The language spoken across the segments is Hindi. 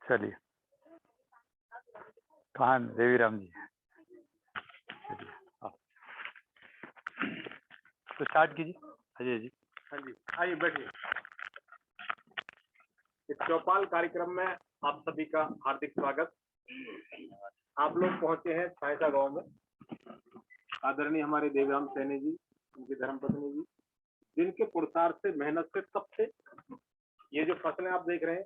चलिए, कहाँ देवीराम जी? तो स्टार्ट कीजिए अजय जी। हाँ जी, आइए बैठिए। इस चौपाल कार्यक्रम में आप सभी का हार्दिक स्वागत। आप लोग पहुंचे हैं सायसा गांव में। आदरणीय हमारे देवीराम सैनी जी, उनकी धर्मपत्नी जी, जिनके पुरुषार्थ से, मेहनत से, तब से ये जो फसलें आप देख रहे हैं,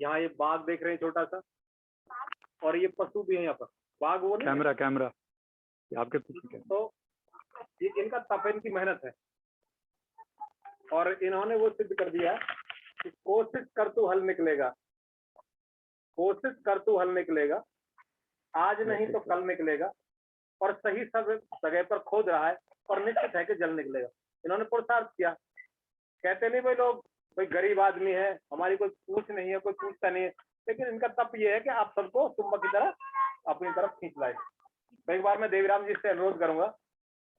यहाँ ये बाग देख रहे हैं छोटा सा, और ये पशु भी है यहाँ पर। बाग वो नहीं, कैमरा आपके पीछे। तो ये इनका तप, इनकी मेहनत है, और इन्होंने वो सिद्ध कर दिया कि कोशिश कर तू हल निकलेगा, कोशिश कर तू हल निकलेगा, आज नहीं तो कल निकलेगा, और सही सब जगह पर खोद रहा है और निश्चित है कि जल निकलेगा। इन्होंने पुरुषार्थ किया। कहते नहीं भाई लोग, भाई गरीब आदमी है, हमारी कोई पूछ नहीं है, कोई पूछता नहीं है, लेकिन इनका तप ये है कि आप सबको चुंबक की तरह अपनी तरफ खींच लाए। तो एक बार मैं देवीराम जी से अनुरोध करूंगा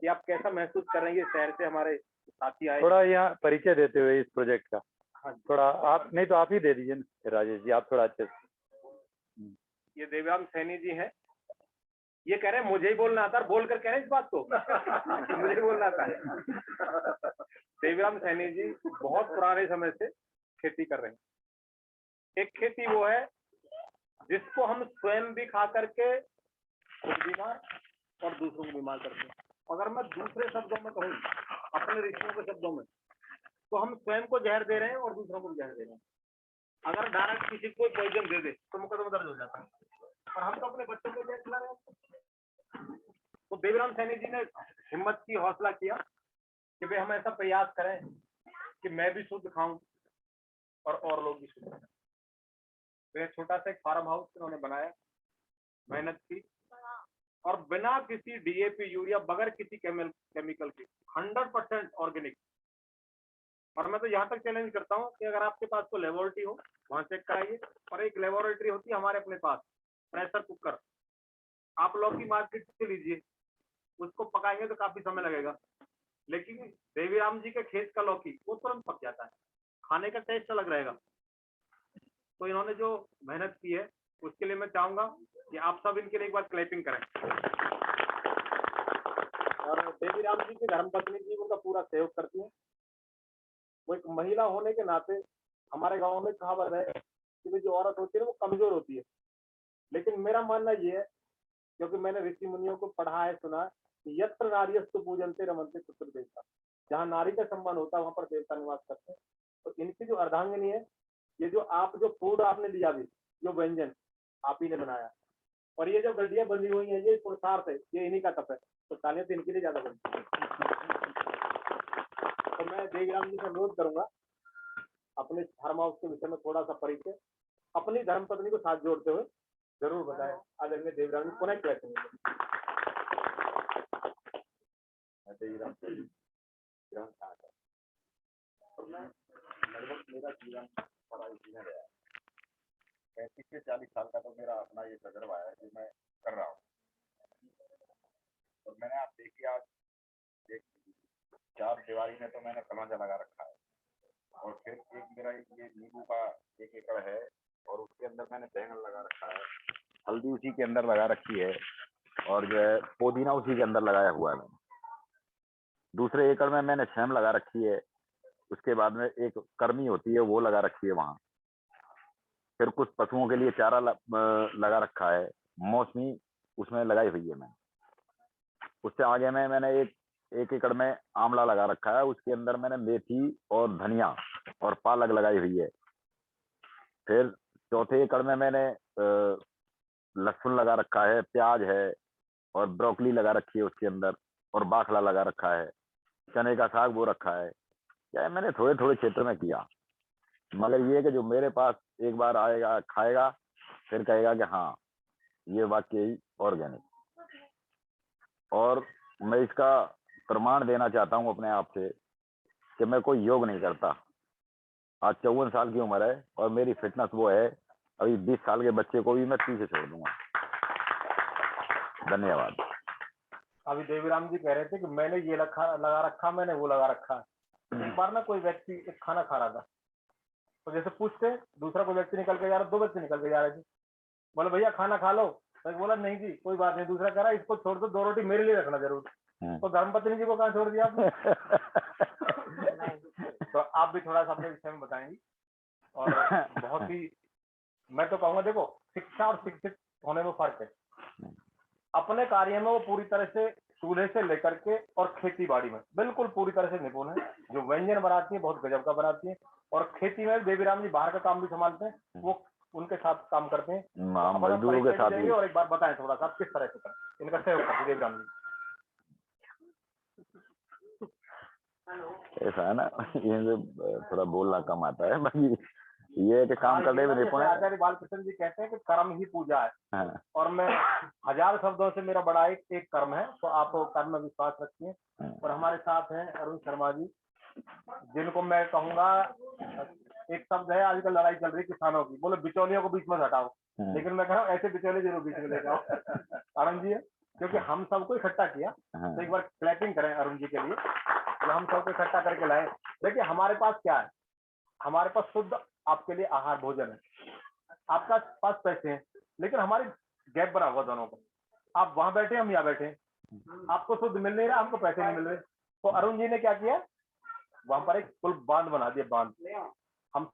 कि आप कैसा महसूस कर रहे हैं, शहर से हमारे साथी आए। थोड़ा यहाँ परिचय देते हुए इस प्रोजेक्ट का। हाँ, थोड़ा आप, नहीं तो आप ही दे दीजिए राजेश जी, आप थोड़ा अच्छे से। ये देवीराम सैनी जी हैं। ये कह रहे हैं मुझे ही बोलना आता है, बोल कर कह रहे हैं इस बात को मुझे बोलना आता है। देवीराम सैनी जी बहुत पुराने समय से खेती कर रहे हैं। एक खेती वो है जिसको हम स्वयं भी खा करके खुद बीमार और दूसरों को बीमार करते हैं। अगर मैं दूसरे शब्दों में कहूँ, अपने ऋषियों के शब्दों में, तो हम स्वयं को जहर दे रहे हैं और दूसरों को भी जहर दे रहे हैं। अगर डायरेक्ट किसी को पॉइजन दे दे तो मुकदमा दर्ज हो जाता है, और हम तो अपने बच्चों को जहर खिला रहे हैं। तो देवीराम सैनी जी ने हिम्मत की, हौसला किया कि भाई हम ऐसा प्रयास करें कि मैं भी शुद्ध खाऊं और लोग भी शुद्ध खाएं। तो एक छोटा सा एक फार्म हाउस उन्होंने बनाया, मेहनत की, और बिना किसी डीएपी, यूरिया, बगैर किसी केमिकल के 100% ऑर्गेनिक। और मैं तो यहाँ तक चैलेंज करता हूँ कि अगर आपके पास कोई लेबोरेटरी हो, वहां चेक कराइए। और एक लेबोरेटरी होती है हमारे अपने पास, प्रेशर कुकर। आप लौकी मार्केट से लीजिए, उसको पकाएंगे तो काफी समय लगेगा, लेकिन देवीराम जी के खेत का लौकी वो तुरंत पक जाता है, खाने का टेस्ट अलग रहेगा। तो इन्होंने जो मेहनत की है, उसके लिए मैं चाहूंगा कि आप सब इनके लिए एक बार क्लैपिंग करें। और देवीराम जी की धर्मपत्नी जी उनका पूरा सहयोग करती है। वो एक महिला होने के नाते, हमारे गांव में कहावत है कि जो औरत होती है वो कमजोर होती है, लेकिन मेरा मानना ये है, क्योंकि मैंने ऋषि मुनियों को पढ़ा है, सुना है, कि यत्र नार्यस्तु पूजन्ते रमन्ते पुत्र देवता। जहाँ नारी का सम्मान होता है वहां पर देवता निवास करते हैं। तो इनकी जो अर्धांगिनी है, ये जो आप जो फूड आपने लिया भी, जो व्यंजन आप ही ने बनाया, और ये जो गड्डियां बंधी हुई है, ये पुरुषार्थ है, ये इन्हीं का तप है। तो तालियां तो इनके लिए ज्यादा बनती है। तो मैं देवीराम जी से अनुरोध करूंगा, अपने फार्म हाउस के विषय में थोड़ा सा परिचय अपनी धर्मपत्नी को साथ जोड़ते हुए जरूर बताएं। आदरणीय देवीराम जी पुनः कहते हैं। देवीराम लगभग मेरा जीवन बड़ा इसी में रहा है। 35 से 40 साल का तो मेरा अपना ये तजर्बा है जो मैं कर रहा हूँ। और मैंने आप देखिए, आज एक 4 दीवारी में तो मैंने तमाचा लगा रखा है, और फिर एक मेरा ये नींबू का 1 एकड़ है, और उसके अंदर मैंने बैंगन लगा रखा है, हल्दी उसी के अंदर लगा रखी है, और जो है पुदीना उसी के अंदर लगाया हुआ है। दूसरे एकड़ में मैंने सेम लगा रखी है। उसके बाद में एक कर्मी होती है वो लगा रखी है वहां। फिर कुछ पशुओं के लिए चारा लगा रखा है, मौसमी उसमें लगाई हुई है मैंने। उससे आगे में मैंने एक एकड़ में आंवला लगा रखा है, उसके अंदर मैंने मेथी और धनिया और पालक लगाई हुई है। फिर चौथे एकड़ में मैंने लहसुन लगा रखा है, प्याज है, और ब्रोकली लगा रखी है उसके अंदर, और बाखला लगा रखा है, चने का साग वो रखा है। क्या है, मैंने थोड़े थोड़े क्षेत्र में किया, मगर ये कि जो मेरे पास एक बार आएगा, खाएगा, फिर कहेगा कि हाँ ये वाकई ऑर्गेनिक। और मैं इसका प्रमाण देना चाहता हूँ अपने आप से कि मैं कोई योग नहीं करता। आज 54 साल की उम्र है, और मेरी फिटनेस वो है, अभी 20 साल के बच्चे को भी मैं पीछे छोड़ दूंगा। धन्यवाद। अभी देवीराम जी कह रहे थे कि मैंने ये लगा रखा, मैंने वो लगा रखा। एक बार ना कोई व्यक्ति एक खाना खा रहा था, तो जैसे पूछते दूसरा कोई व्यक्ति निकल के जा रहा, 2 व्यक्ति निकल के जा रहे थे, बोले भैया खाना खा लो, तो बोला नहीं जी कोई बात नहीं, दूसरा कह रहा इसको छोड़ दो, 2 रोटी मेरे लिए रखना जरूर। तो धर्मपत्नी जी को कहाँ छोड़ दिया आपने? तो आप भी थोड़ा सा अपने विषय में बताएंगी। और बहुत ही मैं तो कहूँगा, देखो शिक्षा और शिक्षित होने में फर्क है। अपने कार्य में वो पूरी तरह से चूल्हे से लेकर के और खेती बाड़ी में बिल्कुल पूरी तरह से निपुण है। जो व्यंजन बनाती है बहुत गजब का बनाती है, और खेती में देवीराम जी बाहर का काम भी संभालते हैं, वो उनके साथ काम करते हैं। तो मजदूरों के साथ भी। और एक बार बताएं थोड़ा सा आप किस तरह से करें, इनका सहयोग करते देवीराम जी। ऐसा है ना, ये थोड़ा बोलना कम आता है, बाकी ये कि काम करने में निपुण है। आचार्य बालकृष्ण जी कहते हैं कि कर्म ही पूजा है। हाँ। और मैं 1000 शब्दों से मेरा बड़ा एक कर्म है, तो आप कर्म में विश्वास रखिए। और हमारे साथ हैं अरुण शर्मा जी, जिनको मैं कहूंगा, एक शब्द है आजकल लड़ाई चल रही किसानों की, बोले बिचौलियों को बीच में हटाओ, लेकिन मैं कह रहा हूँ ऐसे बिचौले जरूर बीच में लेकर आओ। अरुण जी है, क्योंकि हम सबको इकट्ठा किया। तो एक बार क्लैपिंग करें अरुण जी के लिए, जो हम सबको इकट्ठा करके लाए। देखिए हमारे पास क्या है, हमारे पास शुद्ध आपके लिए आहार भोजन है, आपका पास पैसे हैं, लेकिन हमारे गैप बना हुआ दोनों को। आप वहां बैठे, हम यहाँ बैठे, आपको शुद्ध मिल नहीं रहा, हमको पैसे नहीं मिल रहे। तो अरुण जी ने क्या किया, वहां पर एक पुल बांध बना दिया, बांध। हम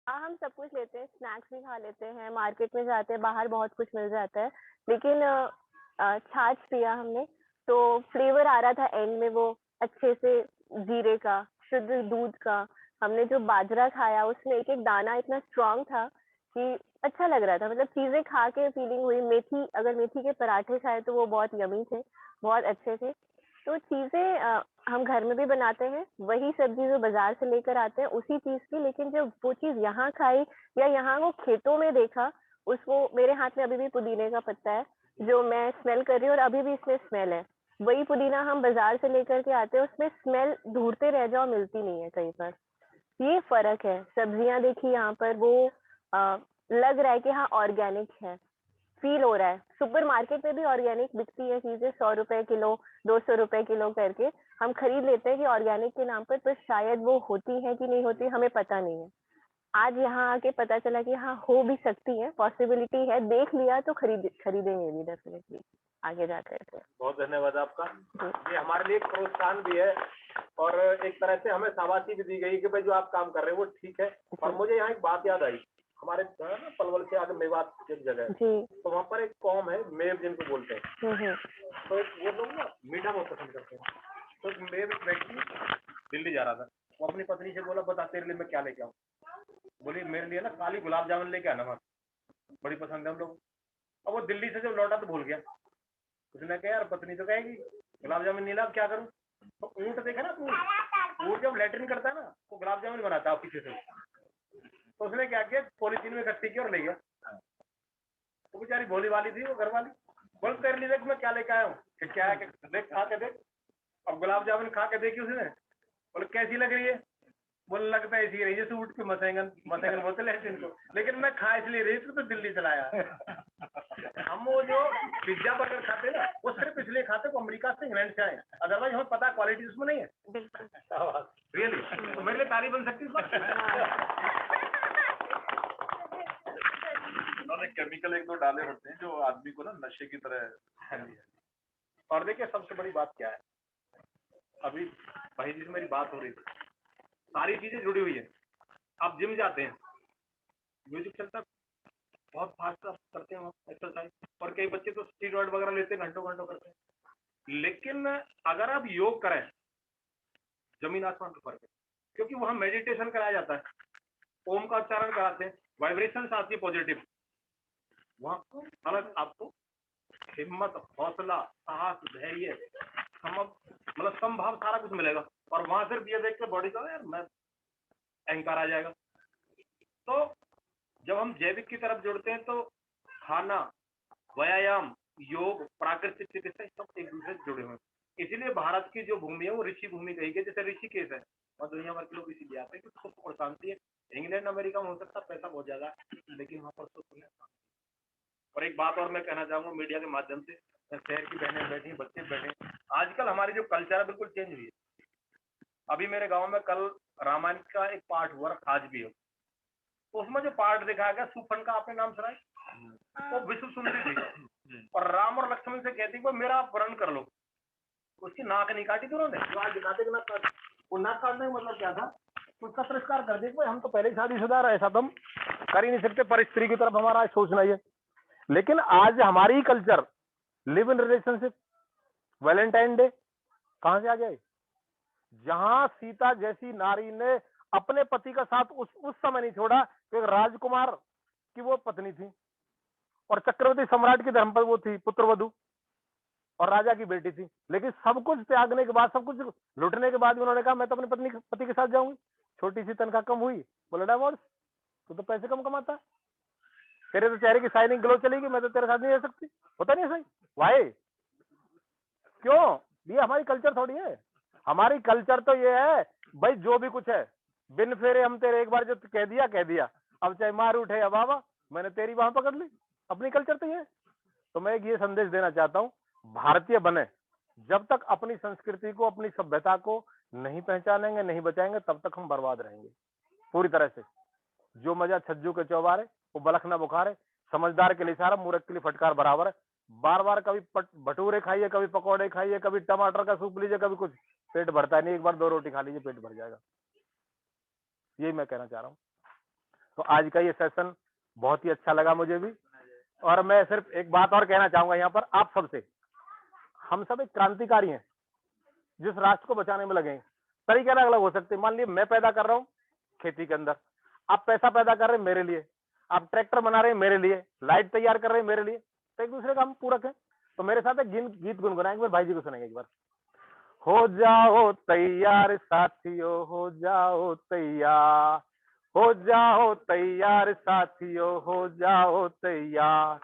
हाँ, हम सब कुछ लेते हैं, स्नैक्स भी खा लेते हैं, मार्केट में जाते हैं, बाहर बहुत कुछ मिल जाता है। लेकिन छाछ पिया हमने, तो फ्लेवर आ रहा था एंड में वो अच्छे से जीरे का, शुद्ध दूध का। हमने जो बाजरा खाया उसमें एक-एक दाना इतना स्ट्रॉन्ग था कि अच्छा लग रहा था। मतलब चीज़ें खा के फीलिंग हुई। मेथी, अगर मेथी के पराठे खाए तो वो बहुत यम्मी थे, बहुत अच्छे थे। तो चीज़ें हम घर में भी बनाते हैं, वही सब्ज़ी जो बाज़ार से लेकर आते हैं उसी चीज़ की, लेकिन जब वो चीज़ यहाँ खाई या यहाँ वो खेतों में देखा, उसको मेरे हाथ में अभी भी पुदीने का पत्ता है, जो मैं स्मेल कर रही हूँ और अभी भी इसमें स्मेल है। वही पुदीना हम बाज़ार से लेकर के आते हैं, उसमें स्मेल ढूँढते रह जाओ, मिलती नहीं है कहीं पर। ये फ़र्क है। सब्जियाँ देखिए यहाँ पर वो लग रहा है कि हाँ ऑर्गेनिक है, फ़ील हो रहा है। सुपरमार्केट में भी ऑर्गेनिक बिकती है चीज़ें, 100 रुपए किलो, 200 रुपए किलो करके। हम खरीद लेते हैं कि ऑर्गेनिक के नाम पर शायद वो होती है कि नहीं होती, हमें पता नहीं है। आज यहाँ आके पता चला कि हाँ, हो भी सकती है, पॉसिबिलिटी है, देख लिया तो खरीदेंगे भी डेफ़िनिटली। आगे जाते थे। बहुत धन्यवाद आपका। जी। ये हमारे लिए एक प्रोत्साहन भी है और एक तरह से हमें शाबाशी भी दी गई कि भाई जो आप काम कर रहे हो वो ठीक है। और मुझे यहाँ एक बात याद आई, हमारे जो है ना पलवल से आगे मेवात की एक जगह है, जी। तो वहाँ पर एक कौम है मेव जिनको बोलते हैं। हम्म। तो वो लोग ना मीठा बहुत पसंद करते हैं। तो एक मेव एक व्यक्ति दिल्ली जा रहा था, वो अपनी पत्नी से बोला बता तेरे लिए मैं क्या लेके आऊँ। बोली मेरे लिए ना काली गुलाब जामुन लेके आना, बड़ी पसंद है हम लोग। अब वो दिल्ली से जब लौटा तो भूल गया। उसने कहा यार पत्नी तो कहेगी गुलाब जामुन नहीं ला, क्या करूं। तो ऊँट देखा ना, ऊँट जब लैट्रिन करता है ना वो गुलाब जामुन बनाता है पीछे से। तो उसने क्या किया, पॉलीथीन में इकट्ठी की और ले गया। तो बेचारी भोली वाली थी वो घर वाली, बोल तेरे लिए देख मैं क्या लेके आया हूँ। क्या है, देख खा के देख। अब गुलाब जामुन खा के देखी उसने, बोले कैसी लग रही है। बोले लगता है ऐसी रही जैसे उठ के मसेंगन बोतल है इनको, लेकिन मैं खा इसलिए रही थी तो दिल्ली चलाया। हम वो जो पिज्जा बर्गर खाते हैं ना वो सिर्फ इसलिए खाते हैं, वो अमेरिका से इंग्लैंड से आए, अदरवाइज हमें पता क्वालिटी उसमें नहीं है। बिल्कुल। रियली, तो मेरे लिए तारीफ बन सकती है। उन्होंने केमिकल एक दो डाले होते हैं जो आदमी को ना नशे की तरह। हाँ जी। और देखिए सबसे बड़ी बात क्या है, अभी भाई जी से मेरी बात हो रही थी, सारी चीजें जुड़ी हुई है। आप जिम जाते हैं, म्यूजिक चलता है, बहुत फास्ट करते हैं एक्सरसाइज, और कई बच्चे तो स्टीरॉइड वगैरह लेते हैं, घंटों घंटों करते हैं। लेकिन अगर आप योग करें, जमीन आसमान का फर्क है, क्योंकि वहां मेडिटेशन कराया जाता है, ओम का उच्चारण कराते हैं, वाइब्रेशन आती है पॉजिटिव, वहां अलग आपको हिम्मत, हौसला, साहस, धैर्य, मतलब संभाव सारा कुछ मिलेगा। और वहां सिर्फ ये देख के बॉडी का यार मैं अहंकार आ जाएगा। तो जब हम जैविक की तरफ जुड़ते हैं तो खाना, व्यायाम, योग, प्राकृतिक चिकित्सा सब एक दूसरे से जुड़े हुए हैं। इसीलिए भारत की जो भूमि है वो ऋषि भूमि कही गई, जैसे ऋषिकेश है और दुनिया भर के लोग इसीलिए आते हैं क्योंकि सुख और शांति है। इंग्लैंड अमेरिका में हो सकता है पैसा बहुत ज्यादा, लेकिन वहाँ पर सुख है। और एक बात और मैं कहना चाहूंगा मीडिया के माध्यम से, शहर की बहनें बैठी, बच्चे बैठे, आजकल हमारी जो कल्चर है बिल्कुल चेंज हुई है। अभी मेरे गांव में कल रामायण का एक पाठ हुआ, आज भी हो, तो उसमें जो पाठ दिखाया गया सुफन का, आपने नाम सुना है, वो विश्व सुंदरी थी और राम और लक्ष्मण से कहती वो मेरा अपहरण कर लो। उसकी नाक नहीं काटी थी उन्होंने, आज दिखाते कि नाक काट, वो नाक काटने का मतलब क्या था, उसका तिरस्कार कर दिया। हम तो पहले ही शादीशुदा रहे, ऐसा तो हम कर ही नहीं सकते, पर स्त्री की तरफ हमारा सोचना ही है। लेकिन आज हमारी culture live in relationship, Valentine day कहां से आ जाए, जहां सीता जैसी नारी ने अपने पति का साथ उस समय नहीं छोड़ा कि राजकुमार की वो पत्नी थी और चक्रवर्ती सम्राट की धर्म पर वो थी पुत्रवधु और राजा की बेटी थी, लेकिन सब कुछ त्यागने के बाद, सब कुछ लुटने के बाद भी उन्होंने कहा मैं तो अपने पति के साथ जाऊंगी। छोटी सी तनख्वाह कम हुई, बोला डिवोर्स, तू तो पैसे कम कमाता है, तेरे तो चेहरे की शाइनिंग ग्लो चलेगी, मैं तो तेरे साथ नहीं रह सकती। होता नहीं सही, वाई क्यों, ये हमारी कल्चर थोड़ी है। हमारी कल्चर तो ये है भाई जो भी कुछ है बिन फेरे हम तेरे, एक बार जो कह दिया, अब चाहे मार उठे या बाबा मैंने तेरी बाह पकड़ ली, अपनी कल्चर तो ये है। तो मैं एक ये संदेश देना चाहता हूँ, भारतीय बने, जब तक अपनी संस्कृति को, अपनी सभ्यता को नहीं पहचानेंगे, नहीं बचाएंगे, तब तक हम बर्बाद रहेंगे पूरी तरह से। जो मजा छज्जू के चौबारे वो बलखना बुखारे, समझदार के लिए इशारा, मूर्ख के लिए फटकार बराबर है। बार बार कभी भटूरे खाइए, कभी पकौड़े खाइए, कभी टमाटर का सूप लीजिए, कभी कुछ, पेट भरता नहीं, एक बार 2 रोटी खा लीजिए पेट भर जाएगा। यही मैं कहना चाह रहा हूँ। तो आज का ये सेशन बहुत ही अच्छा लगा मुझे भी, और मैं सिर्फ एक बात और कहना चाहूंगा यहाँ पर आप सबसे, हम सब एक क्रांतिकारी हैं जिस राष्ट्र को बचाने में लगे हैं। तरीके अलग अलग हो सकते हैं, मान लीजिए मैं पैदा कर रहा हूँ खेती के अंदर, आप पैसा पैदा कर रहे हैं मेरे लिए, आप ट्रैक्टर बना रहे हैं मेरे लिए, लाइट तैयार कर रहे हैं मेरे लिए, तो एक दूसरे का हम पूरक है। तो मेरे साथ एक गीत गुनगुनाएंगे, भाई जी को सुनेंगे एक बार। हो जाओ तैयार साथियों, हो जाओ तैयार, हो जाओ तैयार साथियों, हो जाओ तैयार।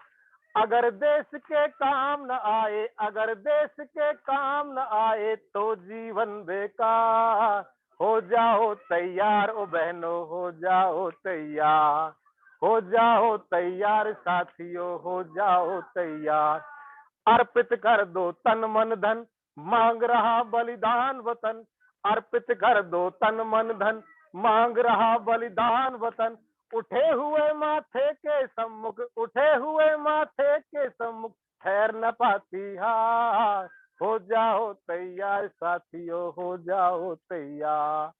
अगर देश के काम न आए, अगर देश के काम न आए तो जीवन बेकार। हो जाओ तैयार ओ बहनों, हो जाओ तैयार, हो जाओ तैयार साथियों, हो जाओ तैयार। अर्पित कर दो तन मन धन, मांग रहा बलिदान वतन। अर्पित कर दो तन मन धन, मांग रहा बलिदान वतन। उठे हुए माथे के सम्मुख, उठे हुए माथे के सम्मुख ठहर न पाती हार। हो जाओ तैयार साथियों, हो जाओ तैयार,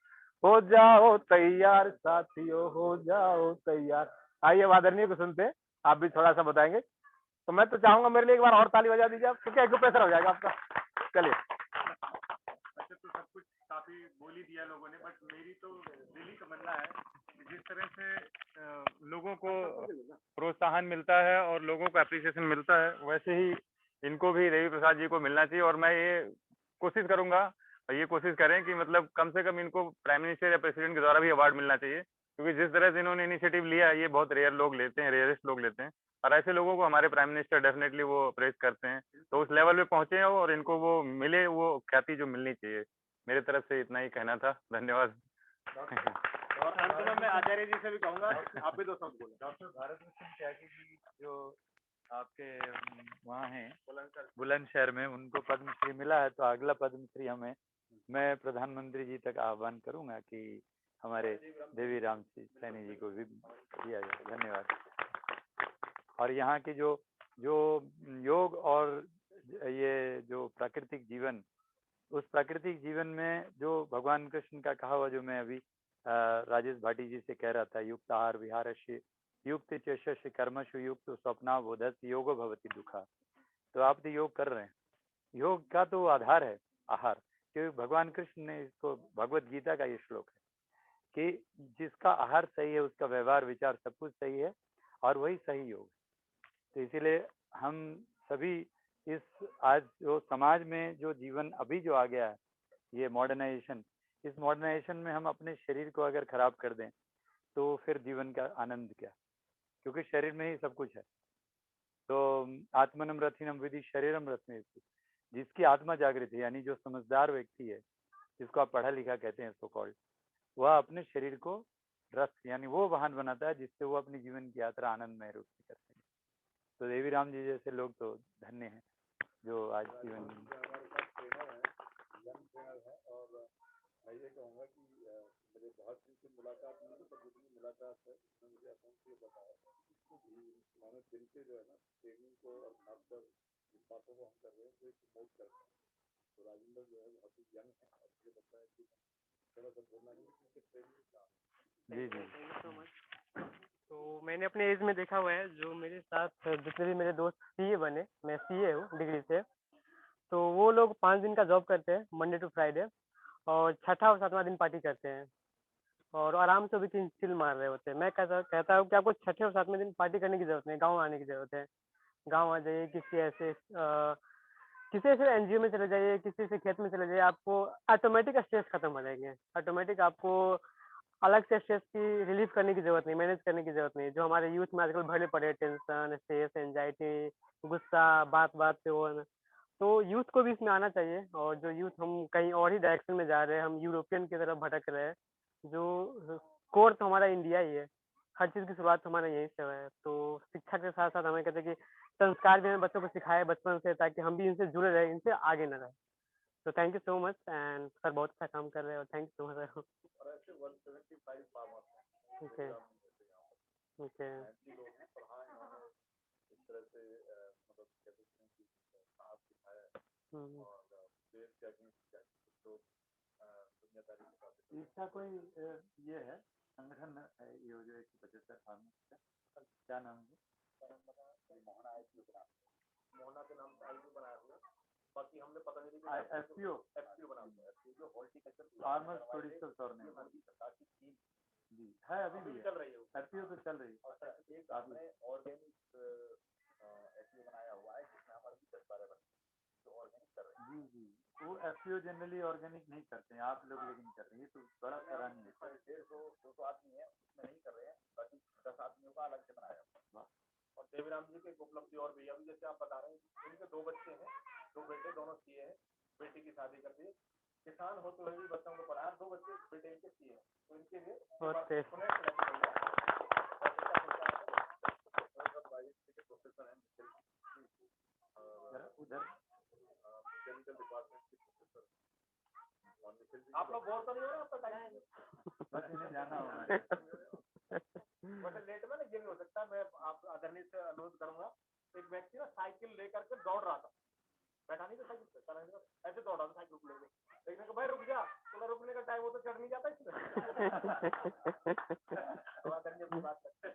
हो जाओ तैयार साथियों, हो जाओ तैयार। आइए अब आदरणीय को सुनते हैं, आप भी थोड़ा सा बताएंगे। तो मैं तो चाहूंगा मेरे लिए एक बार और ताली बजा दीजिए आप, क्योंकि एक्यूप्रेशर हो जाएगा आपका। चलिए। वैसे तो सब कुछ काफी बोल ही दिया लोगों ने, बट मेरी तो दिली तमन्ना है कि जिस तरह से लोगों को प्रोत्साहन मिलता है और लोगों को एप्रिसिएशन मिलता है, वैसे ही इनको भी देवी प्रसाद जी को मिलना चाहिए। और मैं ये कोशिश करूंगा, और ये कोशिश करें कि मतलब कम से कम इनको प्राइम मिनिस्टर या प्रेसिडेंट के द्वारा भी अवार्ड मिलना चाहिए, क्योंकि जिस तरह से इन्होंने इनिशिएटिव लिया है, ये बहुत रेयर लोग लेते हैं, रेयरेस्ट लोग लेते हैं। और ऐसे लोगों को हमारे प्राइम मिनिस्टर डेफिनेटली वो प्रेस करते हैं, तो उस लेवल पे पहुंचे हो और इनको वो मिले, वो ख्याति जो मिलनी चाहिए। मेरे तरफ से इतना ही कहना था, धन्यवाद। और अंत में मैं आचार्य जी से भी कहूंगा, आप भी दो शब्द बोले। डॉक्टर भारत भूषण त्यागी जी जो आपके वहाँ हैं बुलंदशहर में, उनको पद्मश्री मिला है, तो अगला पद्मश्री हमें, मैं प्रधानमंत्री जी तक आह्वान करूंगा कि हमारे देवी राम सैनी जी को भी दिया जाए। धन्यवाद। और यहाँ की जो जो योग और ये जो प्राकृतिक जीवन, उस प्राकृतिक जीवन में जो भगवान कृष्ण का कहा हुआ, जो मैं अभी राजेश भाटी जी से कह रहा था, युक्त आहार विहारस्य युक्त चेष्य कर्मशु युक्त स्वप्ना बोधस योगो भवति दुखा। तो आप तो योग कर रहे हैं, योग का तो आधार है आहार, क्योंकि भगवान कृष्ण ने इसको, भगवत गीता का ये श्लोक है कि जिसका आहार सही है उसका व्यवहार विचार सब कुछ सही है, और वही सही योग है। तो इसीलिए हम सभी इस आज जो समाज में जो जीवन अभी जो आ गया है, ये मॉडर्नाइजेशन, इस मॉडर्नाइजेशन में हम अपने शरीर को अगर खराब कर दें तो फिर जीवन का आनंद क्या, क्योंकि शरीर में ही सब कुछ है। तो आत्मनम रथिनम विधि शरीरम रत्न, जिसकी आत्मा जागृत है, यानी जो समझदार व्यक्ति है, जिसको आप पढ़ा लिखा कहते हैं सो कॉल्ड, वह अपने शरीर को रथ यानी वो वाहन बनाता है जिससे वो अपनी जीवन की यात्रा आनंदमय रूप से कर सके। तो देवी राम जी जैसे लोग तो धन्य हैं जो आज जीवन में। मैं ये कहूँगा कि मेरे बहुत दिन से मुलाकात नहीं, पर जितनी मुलाकात है उसने मुझे अकाउंट ये बताया कि मानो दिल के जो है ना ट्रेनिंग को, और खासकर जिस बातों को हम कर रहे हैं वो प्रमोट करते हैं। तो राजेंद्र जो है बहुत ही यंग है, और मुझे लगता है कि थोड़ा सा बोलना ही उनके ट्रेनिंग का। जी जी। Thank you so much. तो मैंने अपने एज में देखा हुआ है, जो मेरे साथ जितने भी मेरे दोस्त सीए बने, मैं सीए हूँ डिग्री से, तो वो लोग 5 दिन का जॉब करते हैं मंडे टू फ्राइडे, और छठा और सातवां दिन पार्टी करते हैं, और आराम से भी चिल मार रहे होते हैं। मैं कहता हूँ कि आपको छठे और सातवें दिन पार्टी करने की जरूरत नहीं, गाँव आने की जरूरत है। गाँव आ जाइए, किसी ऐसे एनजीओ में चले जाइए, किसी से खेत में चले जाइए, आपको ऑटोमेटिक स्ट्रेस खत्म हो जाएंगे। ऑटोमेटिक आपको अलग से स्ट्रेस की रिलीफ करने की जरूरत नहीं, मैनेज करने की जरूरत नहीं, जो हमारे यूथ में आजकल भरे पड़े हैं, टेंशन, स्ट्रेस, एंजाइटी, गुस्सा, बात बात पे वो। तो यूथ को भी इसमें आना चाहिए, और जो यूथ हम कहीं और ही डायरेक्शन में जा रहे हैं, हम यूरोपियन की तरफ भटक रहे हैं, जो कोर तो हमारा इंडिया ही है, हर चीज़ की शुरुआत तो हमारा यहीं से हुआ है। तो शिक्षा के साथ साथ हमें कहते हैं कि संस्कार भी हमें बच्चों को सिखाए बचपन से, ताकि हम भी इनसे जुड़े रहे, इनसे आगे न रहे। तो thank you so much, and sir बहुत अच्छा काम कर रहे हैं, और thank you so much sir. और ऐसे 175 फार्मर्स हैं ओके ओके। लोग हैं, पर हाँ इन्होंने इस तरह से मतलब कहते हैं कि साहस दिखाया है, और देश के अगेंस्ट क्या कुछ लोग दुनियादारी के साथ। इसका कोई ये है संगठन है, ये जो 175 फार्मर्स का क्या नाम है? मोहना आईपीओ बना, मोहना के नाम से आईपीओ बनाया हुआ, बाकी हमने पता नहीं एफपीओ बना हुआ है, जो हॉर्टिकल्चर फार्मर्स प्रोड्यूसर्स ऑर्गेनाइजेशन सरकार की स्कीम जी है, अभी भी चल रही है। एफपीओ तो चल रही है। और एक आपने ऑर्गेनिक एफपीओ बनाया हुआ है जिसमें हमारे भी 10-12 बच्चे जो ऑर्गेनिक कर रहे हैं। जी, वो एफपीओ जनरली ऑर्गेनिक नहीं करते हैं, आप लोग लेकिन कर रहे हैं, तो बड़ा सराहनीय है। 150-200 आदमी है उसमें नहीं कर रहे हैं, बाकी 10 आदमियों का अलग से बनाया हुआ। और देवीराम जी की एक उपलब्धि और भी है, अभी जैसे आप बता रहे हैं, इनके 2 बच्चे हैं, 2 बेटे, दोनों सीए हैं, बेटी की शादी कर दी, किसान होते हुए भी बच्चों को पढ़ाया, 2 बच्चे बेटे इनके सीए हैं, तो इनके लिए उधर केमिकल डिपार्टमेंट के प्रोफेसर और निखिल जी आप लोग गौर तो नहीं हो रहे आपका टाइम, बस इन्हें जाना होगा। वैसे लेट में ना ये नहीं हो सकता, मैं आप आदरणीय से अनुरोध करूंगा एक व्यक्ति ना साइकिल लेकर के दौड़ रहा था, बैठा नहीं था साइकिल पे, चला नहीं था, ऐसे दौड़ रहा था साइकिल को लेके। देखने को भाई रुक जा, थोड़ा रुकने का टाइम हो तो चढ़ नहीं जाता इसमें। दुआ करेंगे अपनी बात करते हैं।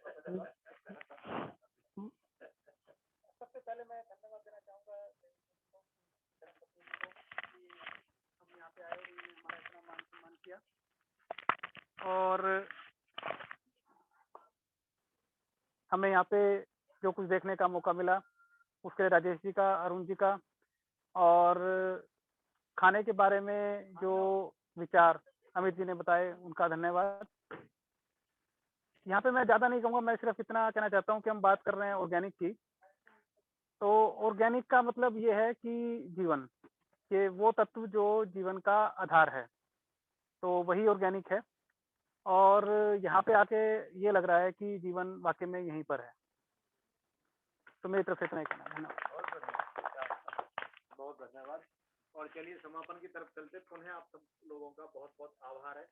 सबसे पहले मैं धन्यवाद देना चाहूंगा हम यहाँ पे आए और इन्होंने हमारा इतना मान सम्मान किया, और हमें यहाँ पे जो कुछ देखने का मौका मिला उसके लिए राजेश जी का, अरुण जी का, और खाने के बारे में जो विचार अमित जी ने बताए उनका धन्यवाद। यहाँ पे मैं ज़्यादा नहीं कहूँगा, मैं सिर्फ इतना कहना चाहता हूँ कि हम बात कर रहे हैं ऑर्गेनिक की, तो ऑर्गेनिक का मतलब ये है कि जीवन के वो तत्व जो जीवन का आधार है, तो वही ऑर्गेनिक है। और यहाँ पे आके ये लग रहा है कि जीवन वाकई में यहीं पर है। तो मेरी तरफ से इतना ही कहना है। धन्यवाद। बहुत धन्यवाद। और चलिए समापन की तरफ चलते। पुनः आप सब लोगों का बहुत बहुत आभार है,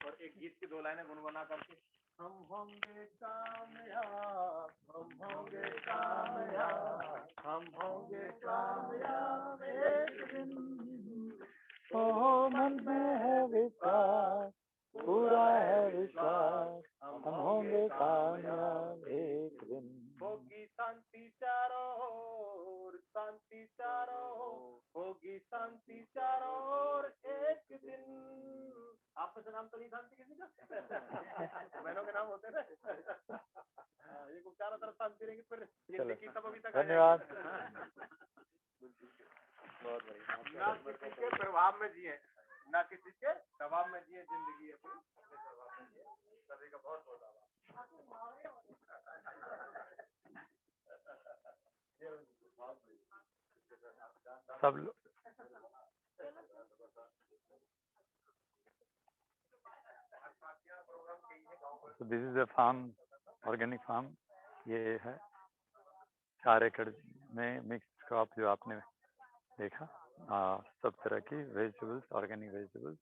और एक गीत की 2 लाइनें गुनगुना करके हम होंगे कामयाब, हम होंगे कामयाब, हम होंगे कामयाब एक दिन। ओ मन में है विश्वास, पूरा है विश्वास, हम होंगे कामयाब एक दिन। होगी शांति चारों ओर, शांति चारों ओर, होगी शांति चारों ओर एक दिन। आपका से नाम तो नहीं शांति किसी का? बहनों के नाम होते हैं ना। ये कुछ चारों तरफ शांति रहेगी, फिर जिंदगी सब अभी तक धन्यवाद। बहुत बढ़िया। ना किसी के प्रभाव में जिए, ना किसी के दबाव में जिए, जिंदगी अपनी प्रभाव में जिए। सभी का बहुत बहुत आभार। सब लोग this is a farm, organic farm. ये है 4 एकड़ में मिक्स क्रॉप जो आपने देखा, सब तरह की वेजिटेबल्स, ऑर्गेनिक वेजिटेबल्स।